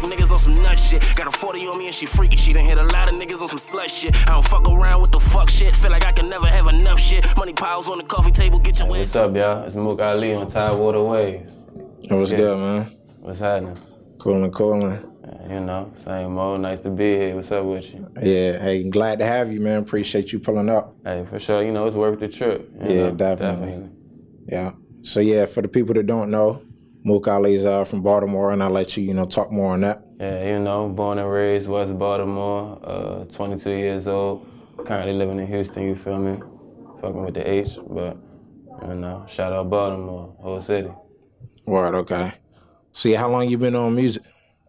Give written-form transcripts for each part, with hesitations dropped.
whack niggas on some nut shit. Got a 40 on me and she freaky. She done hit a lot of niggas on some slut shit. I don't fuck around with the fuck shit. Feel like I can never have enough shit. Money piles on the coffee table. Get your What's up, y'all? It's Mook Ali on Tidewater Waves. What's good, man? What's happening? Coolin'. You know, same old. Nice to be here. What's up with you? Yeah, hey, glad to have you, man. Appreciate you pulling up. Hey, for sure. You know, it's worth the trip. Yeah, definitely. Yeah. So, yeah, for the people that don't know, Mook Ali's from Baltimore, and I'll let you, talk more on that. Yeah, you know, born and raised West Baltimore, 22 years old. Currently living in Houston, you feel me? Fucking with the H, but, you know, shout out Baltimore, whole city. Word, okay. So, yeah, how long you been on music?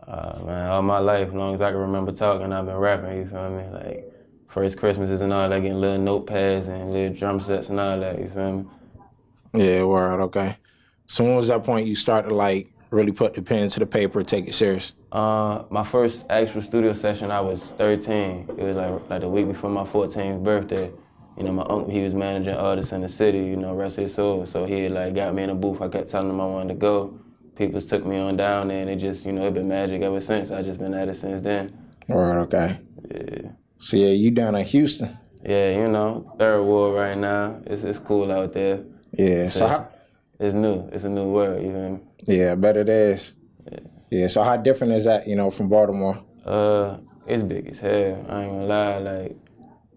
Man, all my life, as long as I can remember talking, I've been rapping, you feel me? Like, first Christmases and all that, getting little notepads and little drum sets and all that, you feel me? Yeah, word, okay. So when was that point you started, like, really put the pen to the paper, take it serious? My first actual studio session, I was 13. It was like the week before my 14th birthday. You know, my uncle, he was managing artists in the city, you know, rest his soul. So he had, like, got me in a booth. I kept telling him I wanted to go. People took me on down there, and it just, you know, it been magic ever since. I just been at it since then. Word, okay. Yeah. So, yeah, you down in Houston? Yeah, you know, third world right now. It's cool out there. Yeah, so it's new. It's a new world, you feel me? Yeah, I bet it is. Yeah, so how different is that, from Baltimore? It's big as hell. I ain't gonna lie. Like,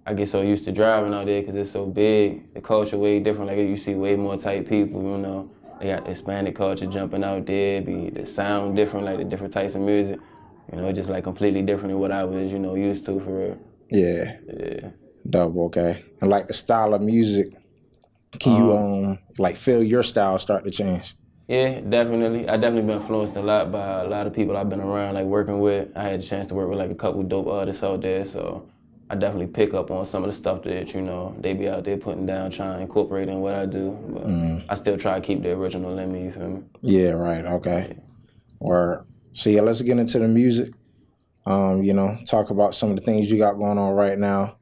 I get so used to driving out there because it's so big. The culture way different. Like, you see way more type people, you know. They got the Hispanic culture jumping out there. The sound different, like the different types of music. You know, just like completely different than what I was, used to for real. Yeah. Yeah. Dope, okay. And like the style of music, can you like feel your style start to change? Yeah, definitely. I definitely been influenced a lot by a lot of people I've been around, like working with. I had a chance to work with like a couple dope artists out there, so I definitely pick up on some of the stuff that, they be out there putting down, trying to incorporate in what I do. But I still try to keep the original in me, you feel me? Yeah, right, okay. Yeah. Word. So yeah, let's get into the music. Talk about some of the things you got going on right now.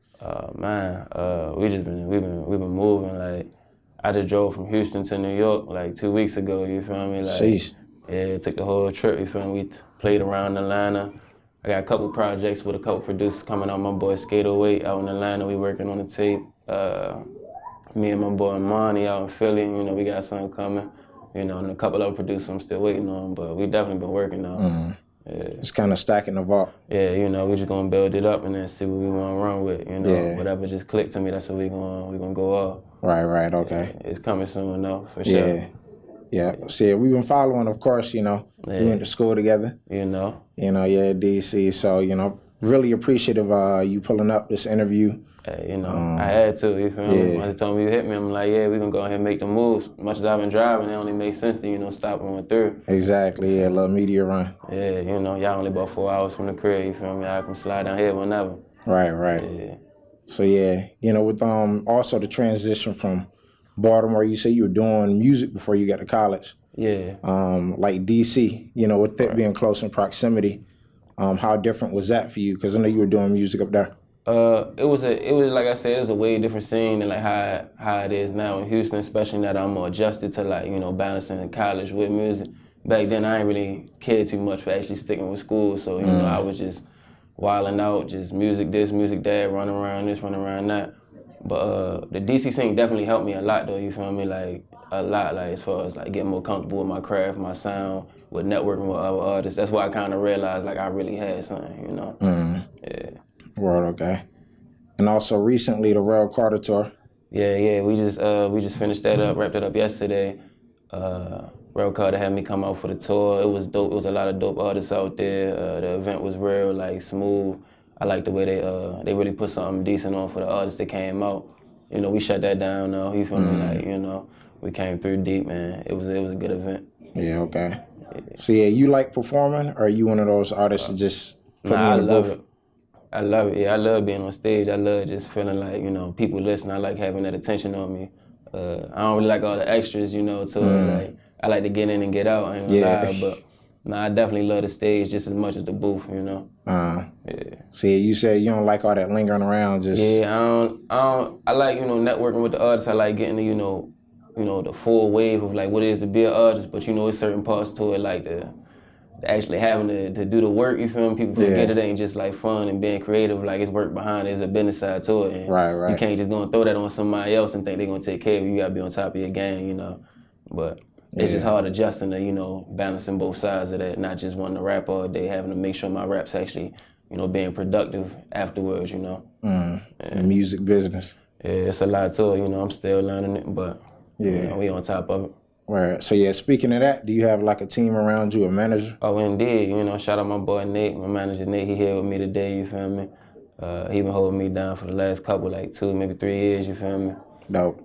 Man, we've been moving. Like, I just drove from Houston to New York like 2 weeks ago, you feel me? Like, Sheesh. Yeah, took the whole trip, you feel me? We played around Atlanta. I got a couple projects with a couple producers coming out. My boy Skate08 out in Atlanta, we working on the tape. Me and my boy Monty out in Philly, we got something coming. And a couple other producers I'm still waiting on, but we definitely been working on. Yeah. It's kind of stacking the vault. Yeah, we just gonna build it up and then see what we want to run with. Yeah. Whatever just clicked to me, that's what we gonna go off. Right, okay. Yeah, it's coming soon though, for sure. Yeah. So yeah, we've been following, of course. We went to school together. Yeah, DC. So really appreciative you pulling up this interview. Hey, I had to, you feel me? When they told me you hit me, I'm like, yeah, we gonna go ahead and make the moves. As much as I've been driving, it only makes sense to, stop going through. Exactly, yeah, a little media run. Yeah, y'all only about 4 hours from the crib, you feel me? I can slide down here whenever. Right. Yeah. So yeah, with also the transition from Baltimore, you say you were doing music before you got to college. Yeah. Like DC, with that being close in proximity, how different was that for you? Because I know you were doing music up there. It was like I said, it was a way different scene than like how it is now in Houston, especially now that I'm more adjusted to like, balancing college with music. Back then I didn't really care too much for actually sticking with school, so I was just wilding out, just music this, music that, running around this, running around that. But the DC scene definitely helped me a lot though, you feel me? Like a lot, like as far as like getting more comfortable with my craft, my sound, with networking with other artists. That's why I kind of realized like I really had something, Yeah. Word, okay. And also recently the Rail Carter tour. Yeah, we just finished that up, wrapped it up yesterday. Rail Carter had me come out for the tour. It was dope. It was a lot of dope artists out there. The event was real, like smooth. I like the way they really put something decent on for the artists that came out. We shut that down now. You feel me? Like, we came through deep, man. It was a good event. Yeah, okay. Yeah. So yeah, you like performing, or are you one of those artists that just put me in the booth? I love it. Yeah, I love being on stage. I love just feeling like, people listen. I like having that attention on me. I don't really like all the extras, to like, I like to get in and get out. I ain't gonna lie, but I definitely love the stage just as much as the booth, Yeah. See, you said you don't like all that lingering around, just. Yeah, I like, networking with the artists. I like getting the, the full wave of like what it is to be an artist, but it's certain parts to it, like actually having to do the work, you feel me? People forget it ain't just like fun and being creative, like it's work behind it, there's a business side to it. And right. You can't just go and throw that on somebody else and think they're gonna take care of you. You gotta be on top of your game, you know. But it's just hard adjusting to, you know, balancing both sides of that, not just wanting to rap all day, having to make sure my rap's actually, you know, being productive afterwards, you know. The music business. Yeah, it's a lot to it, you know, I'm still learning it, but you know, we on top of it. Right. So yeah, speaking of that, do you have like a team around you, a manager? Oh, indeed. You know, shout out my boy Nate, my manager Nate. He here with me today. You feel me? He been holding me down for the last couple, like 2, maybe 3 years. You feel me? Dope.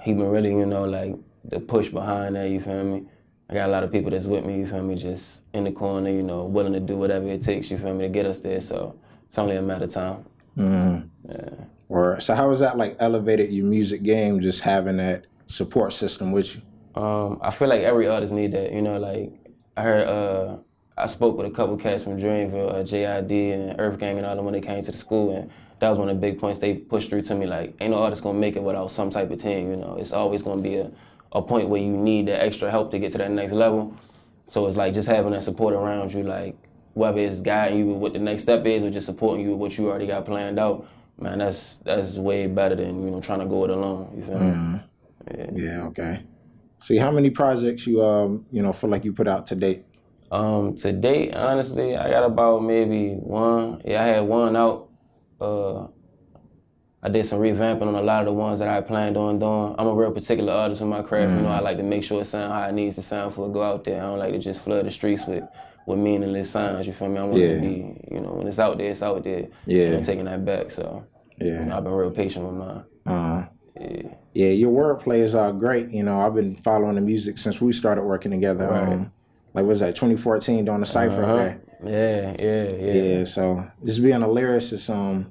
He been really, you know, like the push behind that. You feel me? I got a lot of people that's with me. You feel me? Just in the corner, you know, willing to do whatever it takes. You feel me? To get us there. So it's only a matter of time. Yeah. Or so how has that like elevated your music game? Just having that support system with you. I feel like every artist need that, you know, like I heard, I spoke with a couple cats from Dreamville, JID and Earth Gang and all them when they came to the school, and that was one of the big points they pushed through to me, like ain't no artist gonna make it without some type of team, you know, it's always gonna be a point where you need that extra help to get to that next level, so it's like just having that support around you, like whether it's guiding you with what the next step is or just supporting you with what you already got planned out, man, that's way better than, you know, trying to go it alone, you feel me? Yeah, okay. See, how many projects you you know, feel like you put out to date? To date, honestly, I got about maybe 1. Yeah, I had 1 out. I did some revamping on a lot of the ones that I planned on doing. I'm a real particular artist in my craft. You know, I like to make sure it sound how it needs to sound before it go out there. I don't like to just flood the streets with meaningless sounds. You feel me? I want it to be, you know, when it's out there, it's out there. Yeah. I'm taking that back. So you know, I've been real patient with mine. Yeah, your wordplay is great. You know, I've been following the music since we started working together. Like, what was that, 2014 doing the Cypher up there? Yeah, so just being a lyricist,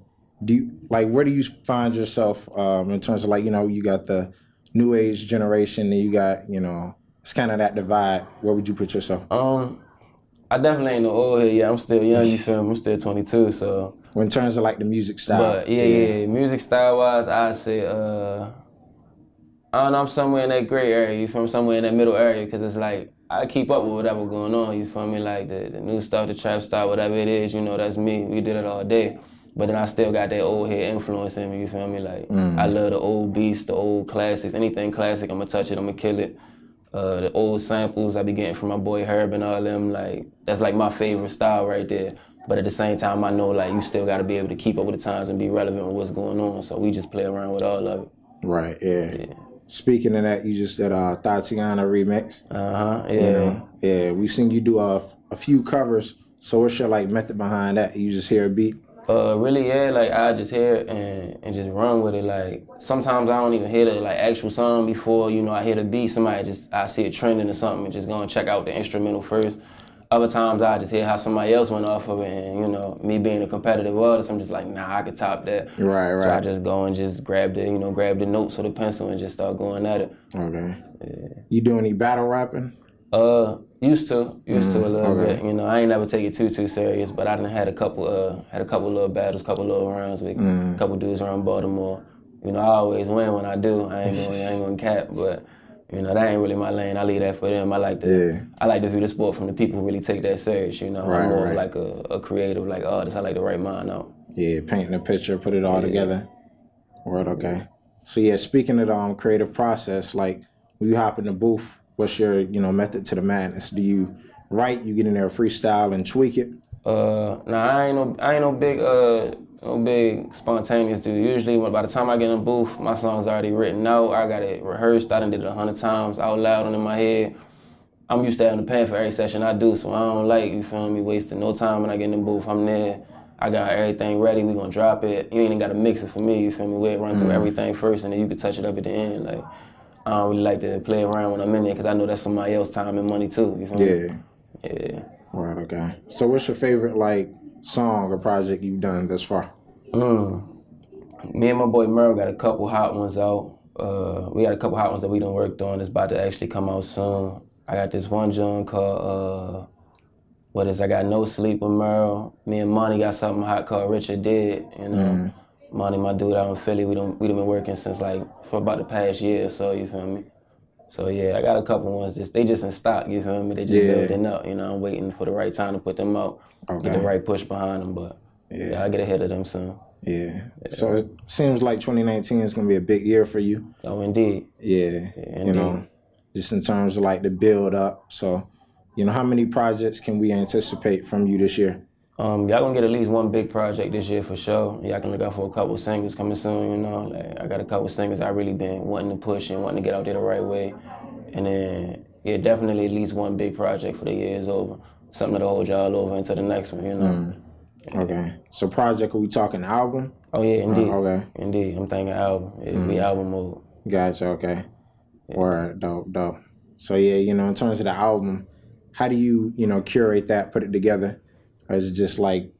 do you, like, where do you find yourself in terms of, like, you know, you got the new age generation and you got, you know, it's kind of that divide. Where would you put yourself? I definitely ain't no old head. Yeah, I'm still young, you feel me? I'm still 22, so. Well, in terms of like the music style. But music style wise, I'd say, I don't know, I'm somewhere in that gray area, you feel me? Somewhere in that middle area, because it's like, I keep up with whatever going on, you feel me? Like the new stuff, the trap style, whatever it is, you know, that's me. We did it all day. But then I still got that old head influence in me, you feel me? Like, I love the old beats, the old classics, anything classic, I'm gonna touch it, I'm gonna kill it. The old samples I be getting from my boy Herb and all them, like, that's like my favorite style right there. But at the same time, I know, like, you still gotta be able to keep up with the times and be relevant with what's going on, so we just play around with all of it. Right, yeah. Speaking of that, you just did a Tatiana remix. You know, we've seen you do a few covers, so what's your, like, method behind that? You just hear a beat? Really, like, I just hear it and just run with it. Like, sometimes I don't even hear the, like, actual song before, you know, I hear the beat. I see it trending or something and just go and check out the instrumental first. Other times I just hear how somebody else went off of it, and, you know, me being a competitive artist, I'm just like, nah, I could top that. Right. So I just go and just grab the notes or the pencil and just start going at it. Okay. Yeah. You do any battle rapping? Used to a little bit. You know, I ain't never take it too serious, but I done had a couple little battles, couple little rounds with a couple dudes around Baltimore. You know, I always win when I do. I ain't gonna cap, but you know, that ain't really my lane. I leave that for them. I like to view the sport from the people who really take that serious, you know. I'm more of like a creative, like, artist. I like to write mine out. Yeah, painting a picture, put it all together. Word, okay. So yeah, speaking of the creative process, like when you hop in the booth, what's your, you know, method to the madness? Do you write, you get in there freestyle and tweak it? I ain't no big spontaneous dude. Usually by the time I get in the booth, my song's already written out. I got it rehearsed. I done did it 100 times out loud and in my head. I'm used to having to pay for every session I do, so I don't like, you feel me, wasting no time when I get in the booth. I'm there. I got everything ready. We gonna drop it. You ain't even gotta mix it for me, you feel me? We'll run through everything first and then you can touch it up at the end. Like, I don't really like to play around when I'm in there because I know that's somebody else's time and money too, you feel me? Yeah. Right, okay. So what's your favorite, like, song or project you've done thus far? Me and my boy Merle got a couple hot ones out. We got a couple hot ones that we done worked on. It's about to actually come out soon. I got this one joint called, I Got No Sleep with Merle. Me and Monty got something hot called Richard Did, you know. Monty, my dude out in Philly, we done been working since, like, for about the past year or so, you feel me? So yeah, I got a couple ones. They just in stock. You feel me? They just building up. You know, I'm waiting for the right time to put them out. Get the right push behind them. But yeah, I get ahead of them soon. Yeah. So it seems like 2019 is gonna be a big year for you. Oh, indeed. Yeah. Indeed. You know, just in terms of like the build up. So, you know, how many projects can we anticipate from you this year? Y'all gonna get at least one big project this year for sure. Y'all can look out for a couple of singles coming soon, you know. Like I got a couple of singles I really been wanting to push and wanting to get out there the right way. And then, yeah, definitely at least one big project for the year is over. Something that'll hold y'all over into the next one, you know. Okay. So project, are we talking album? Oh, yeah, indeed. Okay. Indeed. I'm thinking album. It'll be album mode. Gotcha, okay. Word, dope. So, yeah, you know, in terms of the album, how do you, you know, curate that, put it together? Or is it just like,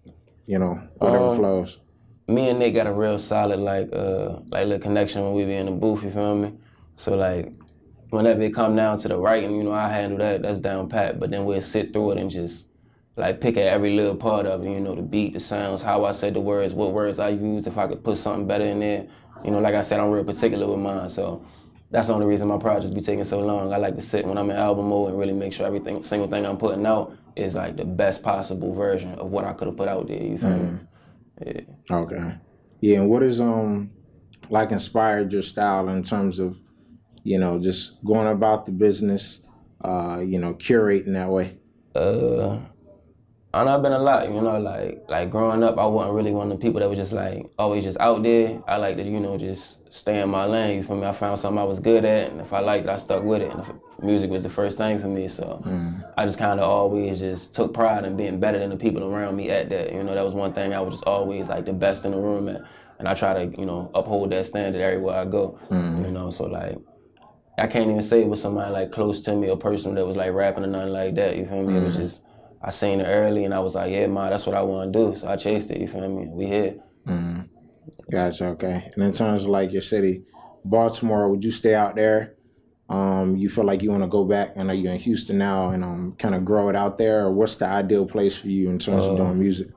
you know, whatever flows? Me and Nick got a real solid, like little connection when we be in the booth, you feel me? So, like, whenever it come down to the writing, you know, I handle that, that's down pat, but then we'll sit through it and just, like, pick at every little part of it, you know, the beat, the sounds, how I said the words, what words I used, if I could put something better in there. You know, like I said, I'm real particular with mine, so that's the only reason my projects be taking so long. I like to sit when I'm in album mode and really make sure everything, single thing I'm putting out is like the best possible version of what I could have put out there, you feel me? Yeah. Okay. Yeah, and what is like inspired your style in terms of, you know, just going about the business, you know, curating that way? I know I've been a lot, you know, like growing up, I wasn't really one of the people that was just like always just out there. I like to, you know, just stay in my lane, you feel me? I found something I was good at, and if I liked it, I stuck with it. And music was the first thing for me, so I just kind of always just took pride in being better than the people around me at that. You know, that was one thing I was just always like the best in the room at, and I try to, you know, uphold that standard everywhere I go. You know, so like I can't even say it was somebody like close to me or person that was like rapping or nothing like that. You feel me? It was just I seen it early and I was like, yeah, man, that's what I want to do. So I chased it. You feel me? We here. Gotcha. Okay. And in terms of like your city, Baltimore, would you stay out there? You feel like you want to go back? I know you're in Houston now, and kind of grow it out there. Or what's the ideal place for you in terms of doing music?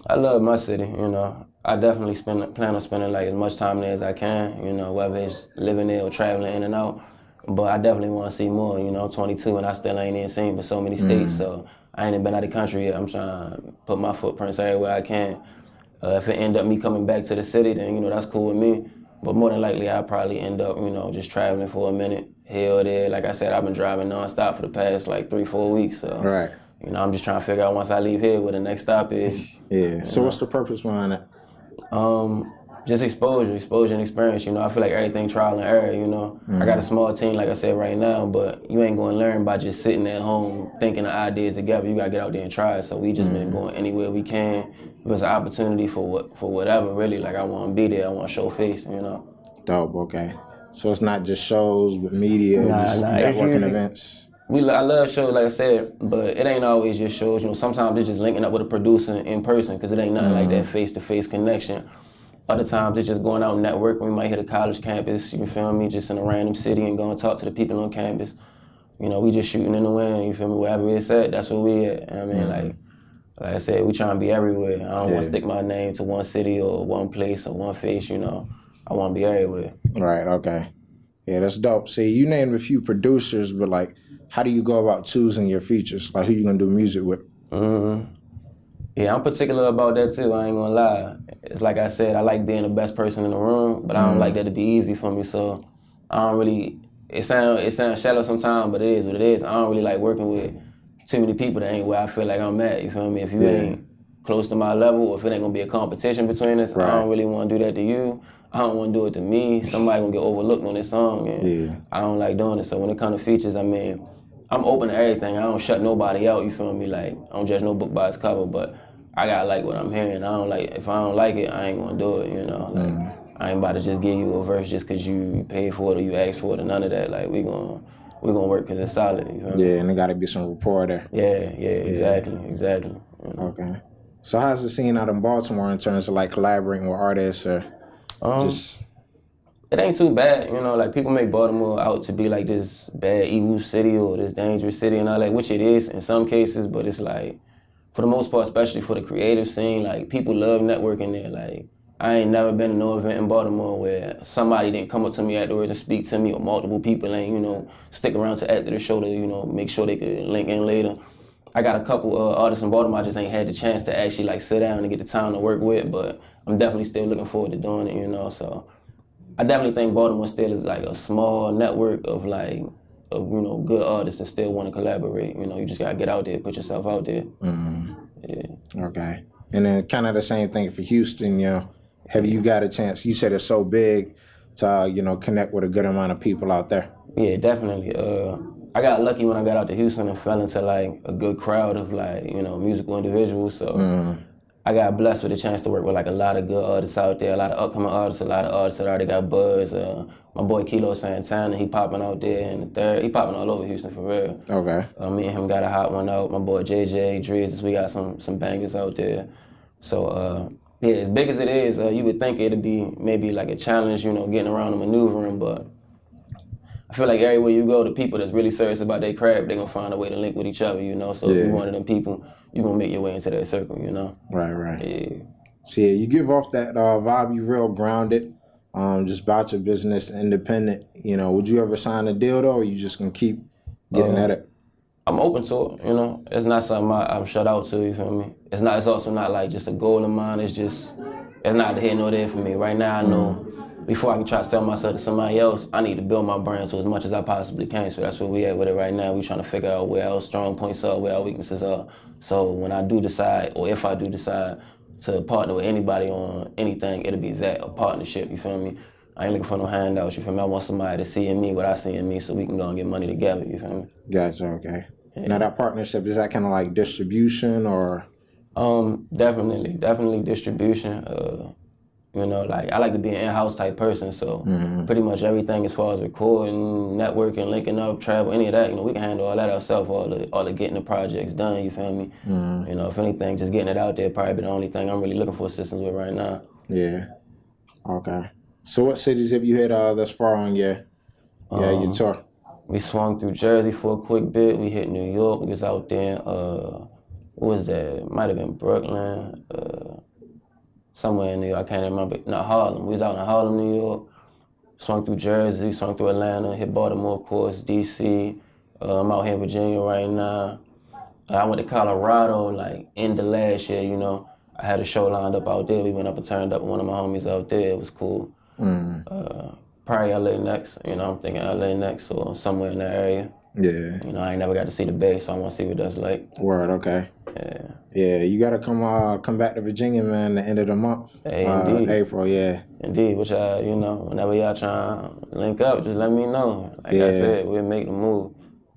I love my city. You know, I definitely plan on spending like as much time there as I can. You know, whether it's living there or traveling in and out. But I definitely want to see more. You know, I'm 22 and I still ain't even seen but so many states. So I ain't even been out of the country yet. I'm trying to put my footprints everywhere I can. If it end up me coming back to the city, then, you know, that's cool with me. But more than likely, I'll probably end up, you know, just traveling for a minute here or there. Like I said, I've been driving nonstop for the past like 3-4 weeks. So, you know, I'm just trying to figure out once I leave here where the next stop is. Yeah. So what's the purpose behind it? Just exposure and experience. You know, I feel like everything trial and error, you know. I got a small team, like I said, right now, but you ain't going to learn by just sitting at home thinking of ideas together. You got to get out there and try it. So we just been going anywhere we can. It was an opportunity for whatever, really. Like, I want to be there. I want to show face, you know. Dope, okay. So it's not just shows with media, just networking events? I love shows, like I said, but it ain't always just shows. You know, sometimes it's just linking up with a producer in person because it ain't nothing like that face-to-face connection. Other times it's just going out and networking. We might hit a college campus, you feel me, just in a random city and go and talk to the people on campus. You know, we just shooting in the wind, you feel me, wherever it's at, that's where we at. I mean, like I said, we trying to be everywhere. I don't want to stick my name to one city or one place or one face, you know. I want to be everywhere. Right, okay. Yeah, that's dope. See, you named a few producers, but like, how do you go about choosing your features? Like, who you gonna do music with? Yeah, I'm particular about that too, I ain't gonna lie. It's like I said, I like being the best person in the room, but I don't like that to be easy for me, so I don't really, it sounds shallow sometimes, but it is what it is. I don't really like working with too many people that ain't where I feel like I'm at, you feel me? If you ain't close to my level, or if it ain't gonna be a competition between us, I don't really wanna do that to you. I don't wanna do it to me. Somebody gonna get overlooked on this song, and I don't like doing it. So when it comes to features, I mean, I'm open to everything. I don't shut nobody out, you feel me? Like, I don't judge no book by its cover, but I gotta like what I'm hearing. If I don't like it, I ain't gonna do it, you know? Like, I ain't about to just give you a verse just cause you paid for it or you asked for it or none of that. Like, we gonna work cause it's solid, you feel me? Yeah, and there gotta be some rapport there. Yeah, exactly. You know? Okay. So how's the scene out in Baltimore in terms of like collaborating with artists or just... It ain't too bad, you know, like people make Baltimore out to be like this bad, evil city or this dangerous city and all that, which it is in some cases, but it's like, for the most part, especially for the creative scene, like people love networking there. Like, I ain't never been to no event in Baltimore where somebody didn't come up to me afterwards and speak to me, or multiple people ain't, you know, stick around to after the show to, you know, make sure they could link in later. I got a couple artists in Baltimore I just ain't had the chance to actually like sit down and get the time to work with, but I'm definitely still looking forward to doing it, you know. So I definitely think Baltimore still is like a small network of you know, good artists that still want to collaborate. You know, you just gotta get out there, put yourself out there. Mm-hmm. Yeah. Okay. And then kind of the same thing for Houston, you know. Have you got a chance? You said it's so big to, you know, connect with a good amount of people out there. Yeah, definitely. I got lucky when I got out to Houston and fell into like a good crowd of like, you know, musical individuals. So I got blessed with a chance to work with like a lot of good artists out there, a lot of upcoming artists, a lot of artists that already got buzz. My boy Kilo Santana, he popping out there in the third. He popping all over Houston for real. Okay. Me and him got a hot one out. My boy JJ Drizz, we got some bangers out there. So yeah, as big as it is, you would think it'd be maybe like a challenge, you know, getting around and maneuvering, but I feel like everywhere you go, the people that's really serious about their craft, they're gonna find a way to link with each other, you know. So if you're one of them people, you're gonna make your way into that circle, you know. Right. Yeah. So yeah, you give off that vibe. You real grounded, just about your business, independent. You know, would you ever sign a deal though, or you just gonna keep getting at it? I'm open to it, you know. It's not something I'm shut out to, you feel me? It's also not like just a goal of mine. It's not here nor there for me. Right now, I know before I can try to sell myself to somebody else, I need to build my brand to as much as I possibly can. So that's where we at with it right now. We trying to figure out where our strong points are, where our weaknesses are. So when I do decide, or if I do decide to partner with anybody on anything, it'll be that, a partnership, you feel me? I ain't looking for no handouts, you feel me? I want somebody to see in me what I see in me so we can go and get money together, you feel me? Gotcha, okay. Yeah. Now that partnership, is that kind of like distribution or? Definitely distribution. You know, like I like to be an in-house type person, so pretty much everything as far as recording, networking, linking up, travel, any of that, you know, we can handle all that ourselves, all the getting the projects done, you feel me? You know, if anything, just getting it out there probably be the only thing I'm really looking for assistance with right now. Yeah, okay. So what cities have you hit thus far on your tour? We swung through Jersey for a quick bit. We hit New York. We was out there. What was that? Might have been Brooklyn. Somewhere in New York. I can't remember. Not Harlem. We was out in Harlem, New York. Swung through Jersey. Swung through Atlanta. Hit Baltimore, of course. D.C. I'm out here in Virginia right now. I went to Colorado like end of last year. You know, I had a show lined up out there. We went up and turned up with one of my homies out there. It was cool. Probably LA next, you know, I'm thinking LA next or somewhere in that area. Yeah. You know, I ain't never got to see the Bay, so I want to see what that's like. Word, okay. Yeah. Yeah, you got to come back to Virginia, man, the end of the month. Hey, indeed. April, yeah. Indeed, which you know, whenever y'all trying to link up, just let me know. Like I said, we'll make the move.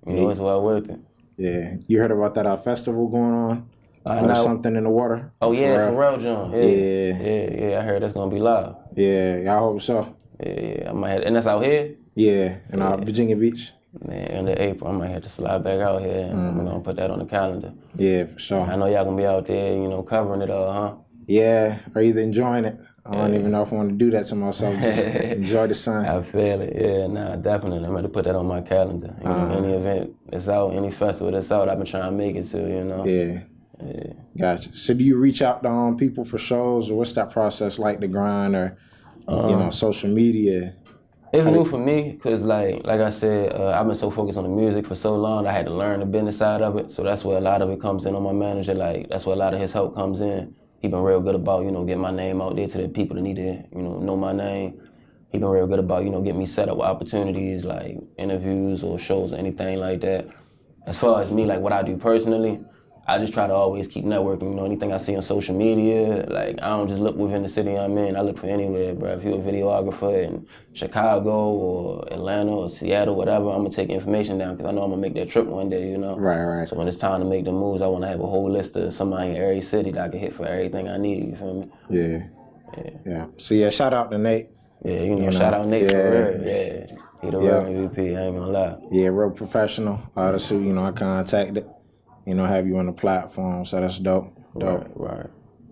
You know, it's well worth it. Yeah. You heard about that festival going on? There's something in the water? Oh, yeah, for real, John. Yeah. I heard that's going to be live. Yeah, I hope so. Yeah, I might have, and that's out here? Yeah, in Virginia Beach. Man, end of April, I might have to slide back out here, and we're going to put that on the calendar. Yeah, for sure. I know y'all going to be out there, you know, covering it all, huh? Yeah, or either enjoying it. I don't even know if I want to do that to myself. Just enjoy the sun. I feel it. Yeah, nah, definitely. I'm going to put that on my calendar. You know, any event that's out, any festival that's out, I've been trying to make it to, you know? Yeah. Gotcha. So do you reach out to people for shows, or what's that process like to grind, or you know, social media? It's new for me because, like I said, I've been so focused on the music for so long. I had to learn the business side of it. So that's where a lot of it comes in on my manager. Like that's where a lot of his help comes in. He been real good about, you know, getting my name out there to the people that need to, you know my name. He been real good about, you know, getting me set up with opportunities like interviews or shows or anything like that. As far as me, like what I do personally, I just try to always keep networking. You know, anything I see on social media, like I don't just look within the city I'm in. I look for anywhere, bro. If you're a videographer in Chicago or Atlanta or Seattle, whatever, I'm gonna take information down because I know I'm gonna make that trip one day. You know. Right. So when it's time to make the moves, I want to have a whole list of somebody in every city that I can hit for everything I need. You feel me? Yeah. So yeah, shout out to Nate. Yeah, you know, shout out Nate for real. Yeah. He the real MVP. I ain't gonna lie. Yeah, real professional. That's who, you know, I contacted. You know, have you on the platform, so that's dope. Right.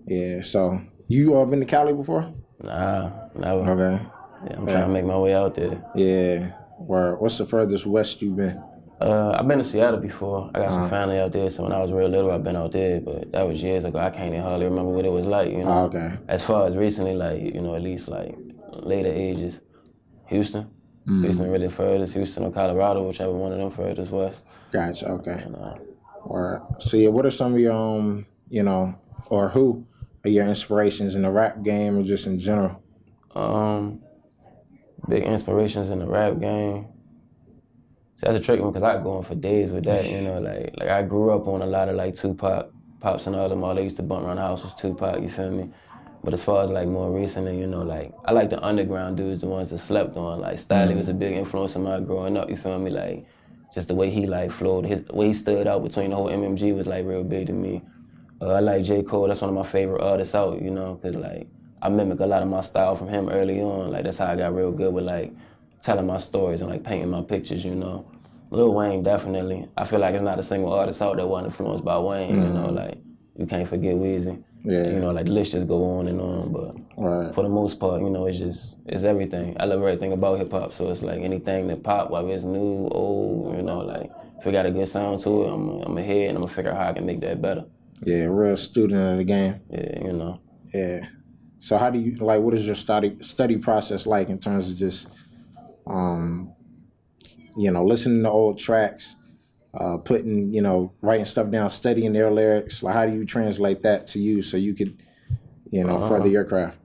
Yeah, so you been to Cali before? Nah, never. Okay. Yeah, I'm trying to make my way out there. Yeah. What's the furthest west you been? I've been to Seattle before. I got some family out there, so when I was real little, I've been out there, but that was years ago. I can't even hardly remember what it was like, you know. Okay. As far as recently, like, you know, at least like later ages, Houston. Houston really furthest, Houston or Colorado, whichever one of them furthest west. Gotcha, okay. So yeah, what are some of your, you know, or who are your inspirations in the rap game or just in general? Big inspirations in the rap game. See, that's a tricky one because I go on for days with that, you know, like I grew up on a lot of like Tupac, Pops and all them, all they used to bump around the house was Tupac, you feel me? But as far as like more recently, you know, like I like the underground dudes, the ones that slept on. Like Stylie was a big influence in my growing up, you feel me? Like just the way he like flowed, the way he stood out between the whole MMG was like real big to me. I like J. Cole, that's one of my favorite artists out, you know, cause like I mimic a lot of my style from him early on. Like that's how I got real good with like telling my stories and like painting my pictures, you know. Lil Wayne, definitely. I feel like it's not a single artist out that wasn't influenced by Wayne, you know, like you can't forget Weezy. Yeah. You know, like the list just go on and on, but for the most part, you know, it's everything. I love everything about hip hop, so it's like anything that pop, whether it's new, old, you know, like if it got a good sound to it, I'm gonna hear it and I'm gonna figure out how I can make that better. Yeah, real student of the game. Yeah, you know. Yeah. So how do you, like, what is your study process like in terms of just, you know, listening to old tracks, putting, you know, writing stuff down, studying their lyrics? Like, how do you translate that to you so you could, you know, further your craft?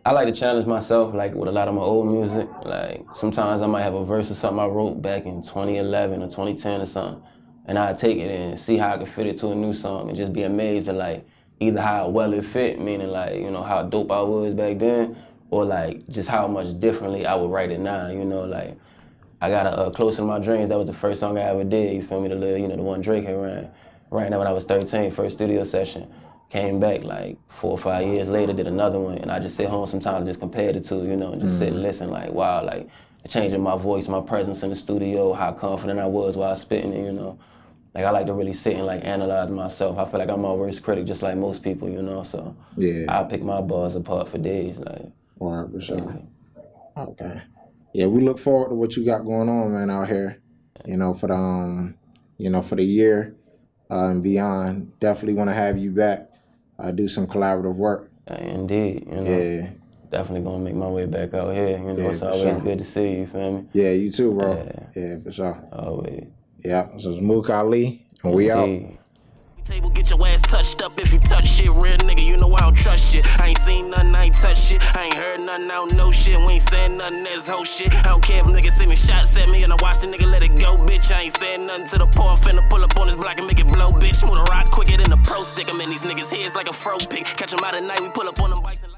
I like to challenge myself, like, with a lot of my old music. Like, sometimes I might have a verse or something I wrote back in 2011 or 2010 or something, and I'd take it and see how I could fit it to a new song and just be amazed at, like, either how well it fit, meaning, like, you know, how dope I was back then, or, like, just how much differently I would write it now, you know, like, I got a Closer to My Dreams. That was the first song I ever did. You feel me? The little, you know, the one Drake had ran. Right now when I was 13, first studio session. Came back like 4 or 5 years later, did another one, and I just sit home sometimes and just compare the two, you know, and just sit and listen like, wow, like the change in my voice, my presence in the studio, how confident I was while I was spitting it, you know. Like I like to really sit and like analyze myself. I feel like I'm my worst critic, just like most people, you know. So yeah, I pick my bars apart for days, like. Wow, for sure. Yeah. Okay. Yeah, we look forward to what you got going on, man, out here. You know, for the you know, for the year and beyond. Definitely want to have you back. Do some collaborative work. Indeed, you know. Yeah. Definitely gonna make my way back out here. You know, it's always good to see you. Feel me? Yeah, you too, bro. Yeah, for sure. Always. Yeah. So it's Mook Ali, and we out. Table, get your ass touched up if you touch shit. Real nigga, you know I don't trust shit. I ain't seen nothing, I ain't touched shit. I ain't heard nothing, I don't know shit. We ain't saying nothing, that's whole shit. I don't care if niggas send me shots at me and I watch the nigga let it go, bitch. I ain't saying nothing to the poor. I'm finna pull up on this block and make it blow, bitch. Move the rock quicker than a pro stick. I'm in these niggas' heads like a fro pick. Catch them out at night, we pull up on them bikes and